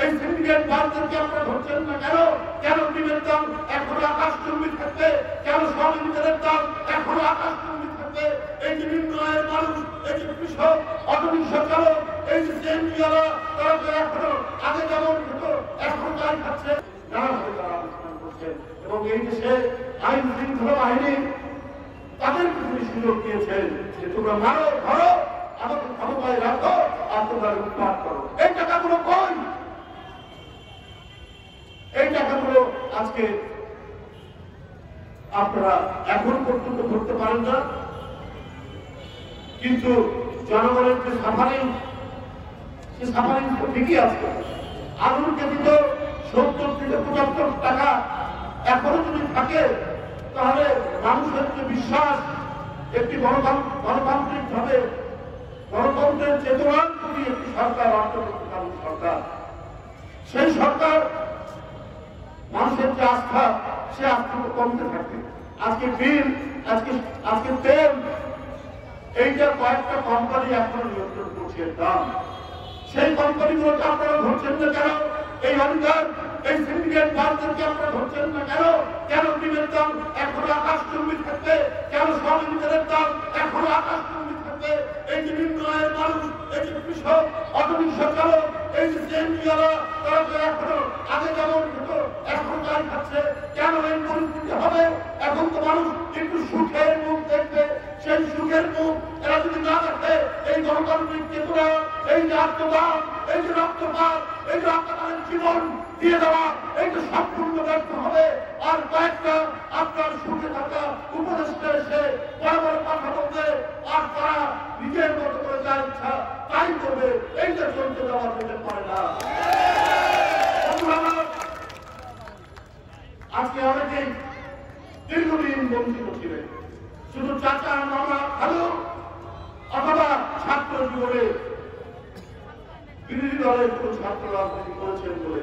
এই সিন্ডিকেট বাসদেরকে আপনারা ধরছেন না কেন? কেন ডিমের দাম এখনো আকাশচুম্বী থাকবে? কেন সয়াবিনের দাম এখনো আকাশচুম্বী থাকবে? এই যে নিম্ন আয়ের মানুষ, এই যে কৃষক, অটোরিকশা চালক, এই যে সিএনজিওয়ালা, তারা তো এখনো আগে যেমন খেত এখন তাই খাচ্ছে। নানাভাবে তারা আলোচনা করছেন এবং এই দেশে আইন শৃঙ্খলা বাহিনী তাদেরকে তিনি সুযোগ দিয়েছেন যে তোমরা মারো, ধরো, আমাকে ক্ষমতায় রাখো আর তোমরা উৎপাদ করো। এই টাকাগুলো কই? এই টাকাগুলো আজকে আপনারা এখন পর্যন্ত ধরতে পারেন না, কিন্তু জনগণের যে সাফারিং, সে সাফারিং তো ঠিকই আছে। আলুর কেজি তো 70 থেকে 75 টাকা এখনো যদি থাকে, তাহলে মানুষের যে বিশ্বাস একটি গণতান্ত্রিক ভাবে গণতন্ত্রের চেতনার প্রতি একটি সরকার, অন্তর্বর্তীকালীন সরকার, সেই সরকার মানুষের যে আস্থা, সে আস্থা কমতে থাকে। আজকে বিল, আজকে তেল, এইটা কয়েকটা কোম্পানি এখন নিয়ন্ত্রণ করছে দাম। সেই কোম্পানিগুলোকে আপনারা ধরছেন না কেন? এই অধিকার, এই সিন্ডিকেট বাসদেরকে আপনারা ধরছেন না কেন? কেন ডিমের দাম এখনো আকাশচুম্বী থাকবে? কেন সয়াবিনের দাম এখনো আকাশচুম্বী থাকবে? এই যে নিম্ন আয়ের মানুষ, এই যে কৃষক, অটোরিকশা চালক, এই যে সিএনজিওয়ালা, তারা তো এখনো আগে যেমন খেত এখন তাই খাচ্ছে। কেন এই পরিস্থিতি হবে? এখন তো মানুষ একটু সুখের মুখ দেখবে। সেই সুখের মুখ এরা যদি না দেখে, এই গণতান্ত্রিক চেতনা, এই যে আত্মদান, এই যে রক্তপাত, এই যে আপনাদের জীবন দিয়ে দেওয়া, এই যে সম্পূর্ণ ব্যর্থ হবে। আর কয়েকটা আপনার সুখে থাকা উপদেষ্টা এসে বড় বড় কথা বলবে, আর তারা নিজের মতো করে যা ইচ্ছা তাই করবে। এইটা চলতে দেওয়া যেতে পারে না। আজকে অনেকেই দীর্ঘদিন বঞ্চিত ছিলেন, শুধু চাচা, মামা, খালু অথবা ছাত্র জীবনে বিরোধী দলের কোন ছাত্র রাজনীতি করেছেন বলে